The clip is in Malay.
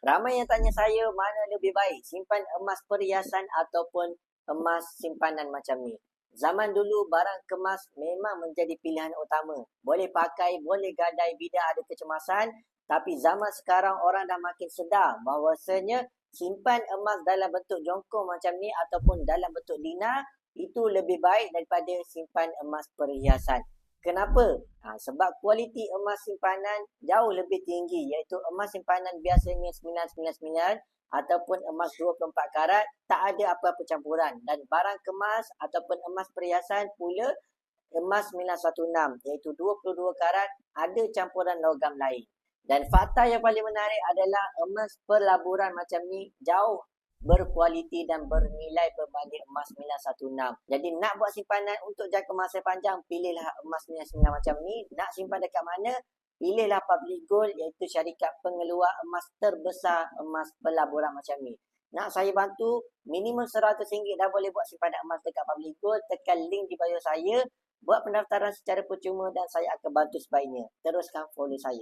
Ramai yang tanya saya mana lebih baik, simpan emas perhiasan ataupun emas simpanan macam ni. Zaman dulu barang kemas memang menjadi pilihan utama. Boleh pakai, boleh gadai bila ada kecemasan. Tapi zaman sekarang orang dah makin sedar bahawasanya simpan emas dalam bentuk jongkong macam ni ataupun dalam bentuk dinar itu lebih baik daripada simpan emas perhiasan. Kenapa? Sebab kualiti emas simpanan jauh lebih tinggi, iaitu emas simpanan biasanya 999 ataupun emas 24 karat tak ada apa-apa campuran, dan barang kemas ataupun emas perhiasan pula emas 916 iaitu 22 karat ada campuran logam lain. Dan fakta yang paling menarik adalah emas perlaburan macam ni jauh berkualiti dan bernilai berbanding emas 916. Jadi nak buat simpanan untuk jangka masa panjang, pilihlah emas 99 macam ni. Nak simpan dekat mana? Pilihlah Public Gold, iaitu syarikat pengeluar emas terbesar emas pelaburan macam ni. Nak saya bantu, minimum RM100 dah boleh buat simpanan emas dekat Public Gold. Tekan link di bio saya, buat pendaftaran secara percuma dan saya akan bantu sebaiknya. Teruskan follow saya.